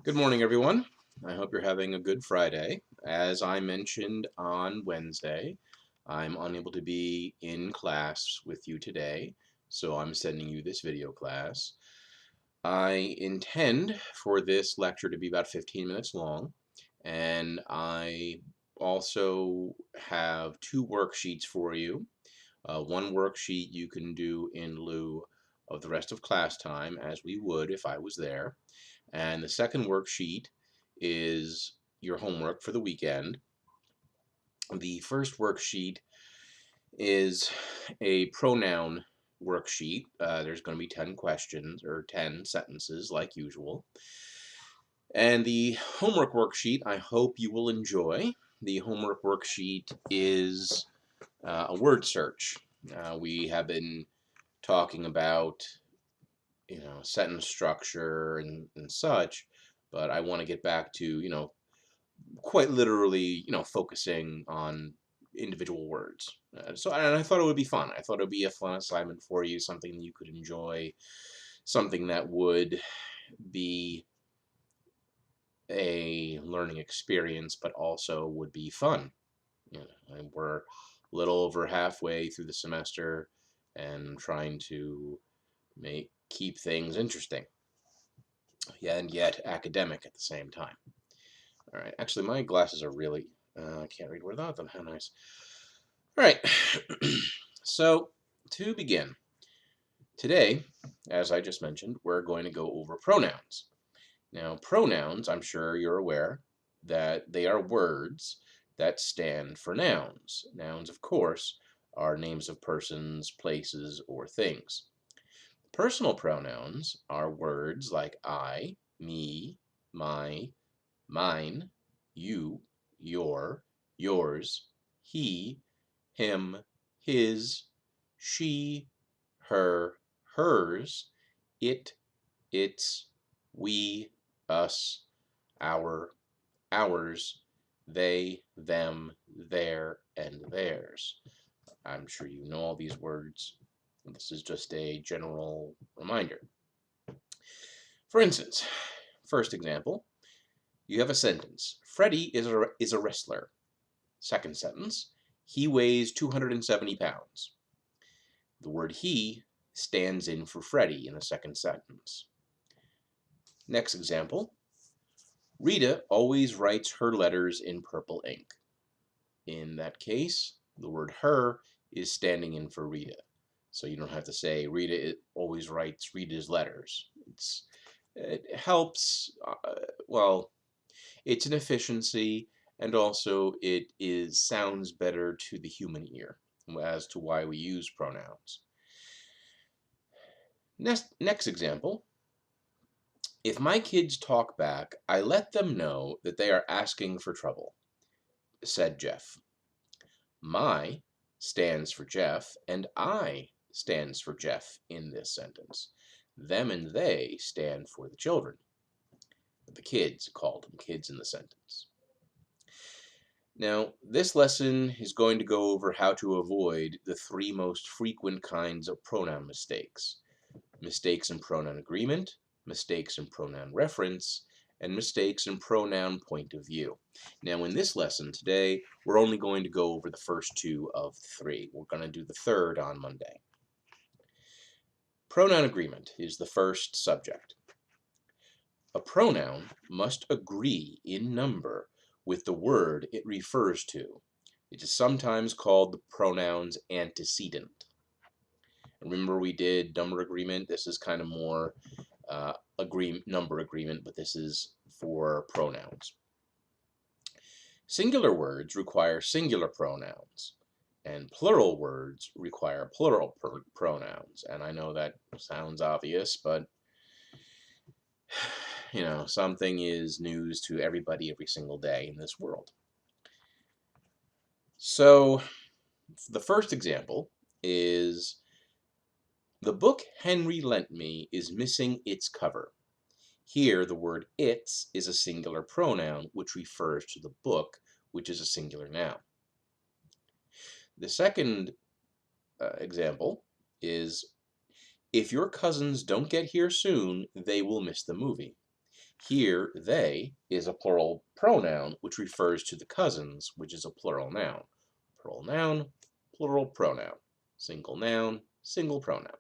Good morning, everyone. I hope you're having a good Friday. As I mentioned on Wednesday, I'm unable to be in class with you today, so I'm sending you this video class. I intend for this lecture to be about 15 minutes long, and I also have two worksheets for you. One worksheet you can do in lieu of the rest of class time, as we would if I was there. And the second worksheet is your homework for the weekend. The first worksheet is a pronoun worksheet. There's going to be 10 questions or 10 sentences like usual. And the homework worksheet, I hope you will enjoy. The homework worksheet is a word search. We have been talking about sentence structure and such, but I want to get back to quite literally focusing on individual words. And I thought it would be fun. I thought it would be a fun assignment for you, something that you could enjoy, something that would be a learning experience, but also would be fun. And we're a little over halfway through the semester and trying to keep things interesting, and yet academic at the same time. All right, actually, my glasses are really, I can't read without them. How nice. All right, so to begin, today, as I just mentioned, we're going to go over pronouns. Now, pronouns, I'm sure you're aware that they are words that stand for nouns. Nouns, of course, are names of persons, places, or things. Personal pronouns are words like I, me, my, mine, you, your, yours, he, him, his, she, her, hers, it, its, we, us, our, ours, they, them, their, and theirs. I'm sure you know all these words. This is just a general reminder. For instance, first example, you have a sentence. Freddie is a wrestler. Second sentence, he weighs 270 pounds. The word he stands in for Freddie in the second sentence. Next example, Rita always writes her letters in purple ink. In that case, the word her is standing in for Rita. So you don't have to say Rita always writes Rita's letters. It helps, well, it's an efficiency, and also sounds better to the human ear as to why we use pronouns. Next example, if my kids talk back, I let them know that they are asking for trouble, said Jeff. My stands for Jeff, and I stands for Jeff in this sentence. Them and they stand for the children. The kids, called them kids in the sentence. Now, this lesson is going to go over how to avoid the three most frequent kinds of pronoun mistakes. Mistakes in pronoun agreement, mistakes in pronoun reference, and mistakes in pronoun point of view. Now, in this lesson today, we're only going to go over the first two of three. We're going to do the third on Monday. Pronoun agreement is the first subject. A pronoun must agree in number with the word it refers to. It is sometimes called the pronoun's antecedent. Remember we did number agreement. This is kind of more number agreement, but this is for pronouns. Singular words require singular pronouns, and plural words require plural pronouns. And I know that sounds obvious, but something is news to everybody every single day in this world. So the first example is the book Henry lent me is missing its cover. Here, the word its is a singular pronoun which refers to the book, which is a singular noun. The second example is, if your cousins don't get here soon, they will miss the movie. Here, they is a plural pronoun, which refers to the cousins, which is a plural noun. Plural noun, plural pronoun. Single noun, single pronoun.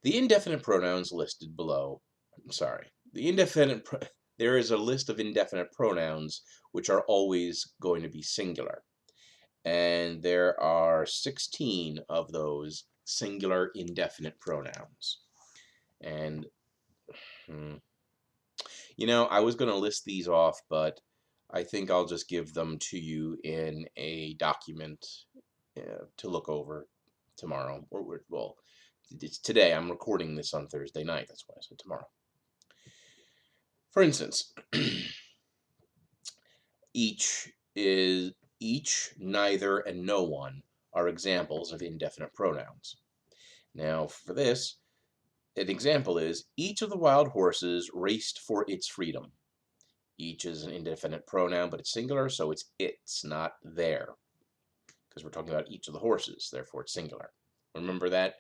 The indefinite pronouns listed below, there is a list of indefinite pronouns which are always going to be singular. And there are 16 of those singular indefinite pronouns. And I was going to list these off, but I think I'll just give them to you in a document to look over tomorrow. Well, it's today. I'm recording this on Thursday night. That's why I said tomorrow. For instance, each, neither, and no one are examples of indefinite pronouns. Now, for this, an example is, each of the wild horses raced for its freedom. Each is an indefinite pronoun, but it's singular, so it's not there, because we're talking about each of the horses, therefore it's singular. Remember that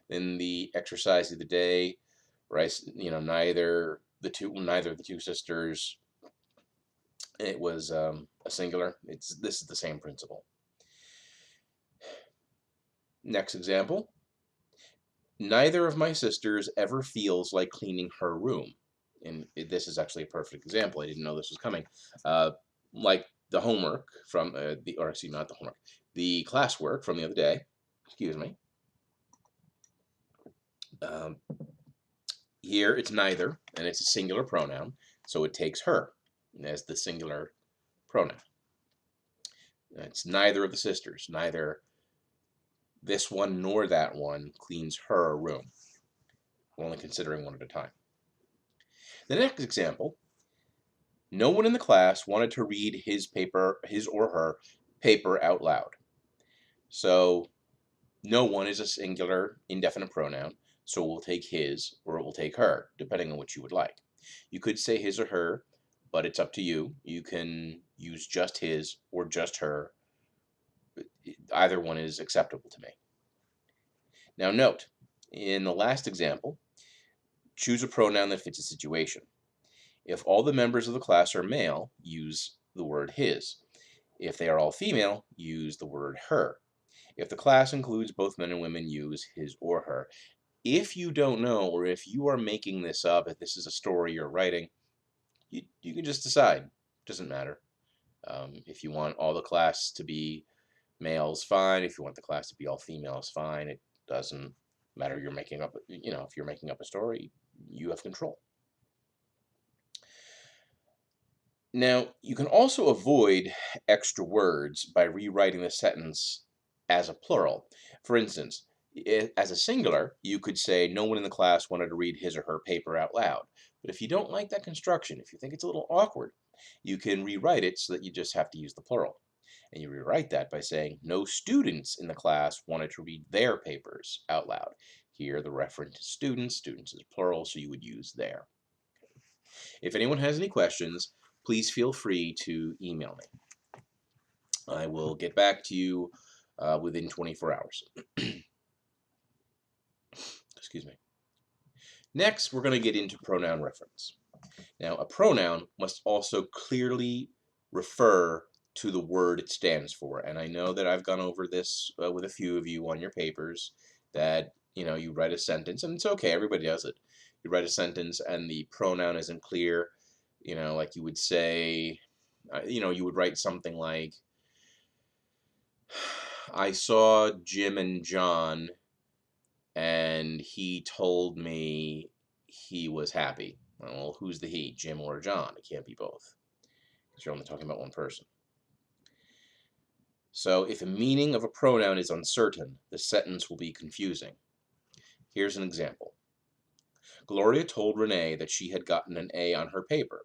in the exercise of the day, right? Neither of the two sisters, it was a singular. This is the same principle. Next example. Neither of my sisters ever feels like cleaning her room. And this is actually a perfect example. I didn't know this was coming. Like the homework from not the homework, the classwork from the other day. Excuse me. Here it's neither, and it's a singular pronoun, so it takes her as the singular pronoun. It's neither of the sisters. Neither this one nor that one cleans her room. We're only considering one at a time. The next example, no one in the class wanted to read his or her paper out loud. So no one is a singular indefinite pronoun, so we'll take his or it will take her, depending on what you would like. You could say his or her, but it's up to you. You can use just his or just her. Either one is acceptable to me. Now note, in the last example, choose a pronoun that fits a situation. If all the members of the class are male, use the word his. If they are all female, use the word her. If the class includes both men and women, use his or her. If you don't know, or if you are making this up, if this is a story you're writing, you can just decide. It doesn't matter. If you want all the class to be males, fine. If you want the class to be all females, fine. It doesn't matter. You're making up, if you're making up a story, you have control. Now, you can also avoid extra words by rewriting the sentence as a plural. For instance, as a singular, you could say, no one in the class wanted to read his or her paper out loud. But if you don't like that construction, if you think it's a little awkward, you can rewrite it so that you just have to use the plural. And you rewrite that by saying, no students in the class wanted to read their papers out loud. Here, the reference to students is plural, so you would use their. If anyone has any questions, please feel free to email me. I will get back to you within 24 hours. Excuse me. Next, we're going to get into pronoun reference. Now, a pronoun must also clearly refer to the word it stands for. And I know that I've gone over this with a few of you on your papers, that you write a sentence, and it's okay, everybody does it. You write a sentence and the pronoun isn't clear, like you would say, you would write something like, I saw Jim and John and he told me he was happy. Well, who's the he, Jim or John? It can't be both, because you're only talking about one person. So if the meaning of a pronoun is uncertain, the sentence will be confusing. Here's an example. Gloria told Renee that she had gotten an A on her paper.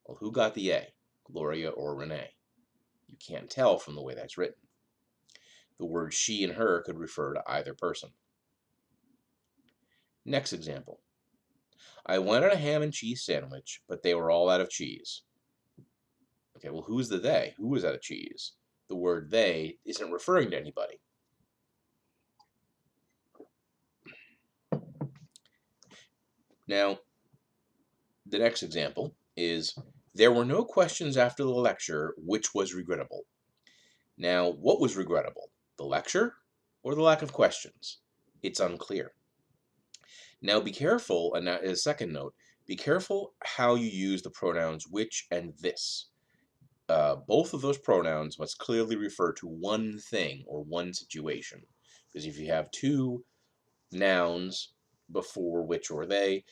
Well, who got the A, Gloria or Renee? You can't tell from the way that's written. The words she and her could refer to either person. Next example. I wanted a ham and cheese sandwich, but they were all out of cheese. Okay, well, who's the they? Who was out of cheese? The word they isn't referring to anybody. Now, The next example is, there were no questions after the lecture, which was regrettable. Now, what was regrettable? The lecture or the lack of questions? It's unclear. Now be careful, and as a second note, be careful how you use the pronouns which and this. Both of those pronouns must clearly refer to one thing or one situation. Because if you have two nouns before which or they,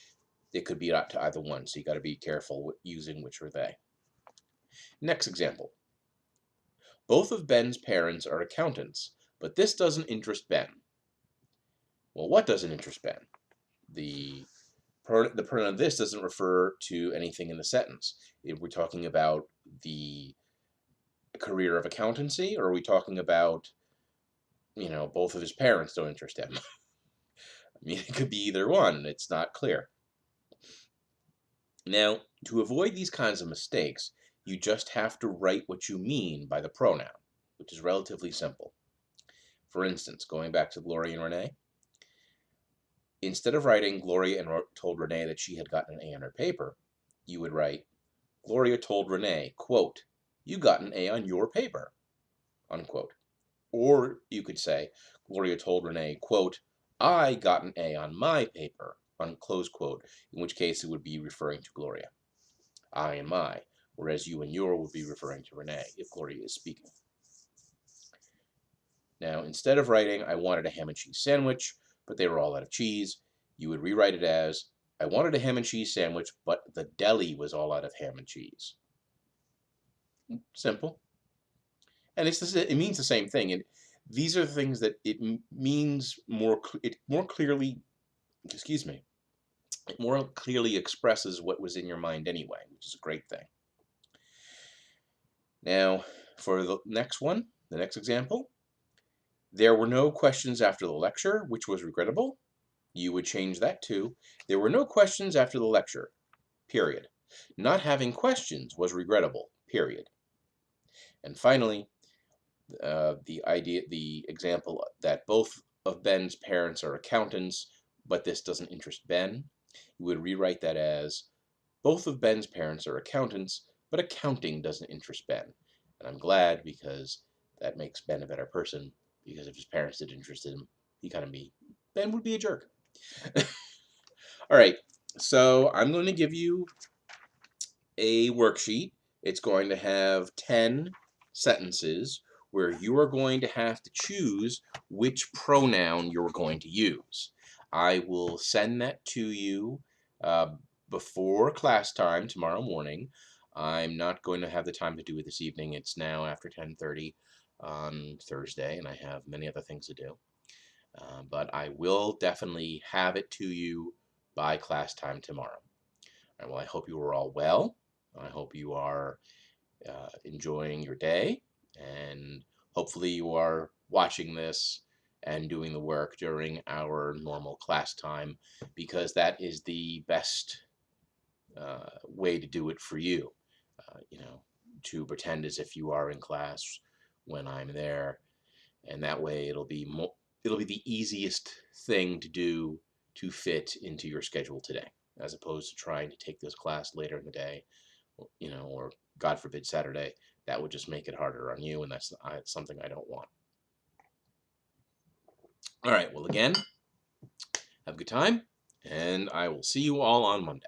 it could be to either one. So you got to be careful using which or they. Next example. Both of Ben's parents are accountants, but this doesn't interest Ben. Well, what doesn't interest Ben? The pronoun this doesn't refer to anything in the sentence. If we're talking about the career of accountancy, or are we talking about, both of his parents don't interest him? I mean, it could be either one. It's not clear. Now, to avoid these kinds of mistakes, you just have to write what you mean by the pronoun, which is relatively simple. For instance, going back to Gloria and Renee, instead of writing Gloria told Renee that she had gotten an A on her paper, you would write, Gloria told Renee, quote, you got an A on your paper, unquote. Or you could say, Gloria told Renee, quote, I got an A on my paper, close quote, in which case it would be referring to Gloria. I and my, whereas you and your would be referring to Renee if Gloria is speaking. Now, instead of writing, I wanted a ham and cheese sandwich, but they were all out of cheese, you would rewrite it as, I wanted a ham and cheese sandwich, but the deli was all out of ham and cheese. Simple. And it means the same thing. And these are the things that it means it more clearly, excuse me, it more clearly expresses what was in your mind anyway, which is a great thing. Now, for the next one, the next example, there were no questions after the lecture, which was regrettable. You would change that to, there were no questions after the lecture, period. Not having questions was regrettable, period. And finally, the example that both of Ben's parents are accountants, but this doesn't interest Ben, you would rewrite that as, both of Ben's parents are accountants, but accounting doesn't interest Ben. And I'm glad, because that makes Ben a better person, because if his parents did interest him, Ben would be a jerk. All right, so I'm going to give you a worksheet. It's going to have 10 sentences where you are going to have to choose which pronoun you're going to use. I will send that to you before class time tomorrow morning. I'm not going to have the time to do it this evening. It's now after 10:30 on Thursday, and I have many other things to do. But I will definitely have it to you by class time tomorrow. All right, well, I hope you are all well. I hope you are enjoying your day, and hopefully you are watching this and doing the work during our normal class time, because that is the best way to do it for you. To pretend as if you are in class when I'm there, and that way it'll be the easiest thing to do to fit into your schedule today, as opposed to trying to take this class later in the day, or God forbid Saturday. That would just make it harder on you, and that's something I don't want. All right, well, again, have a good time, and I will see you all on Monday.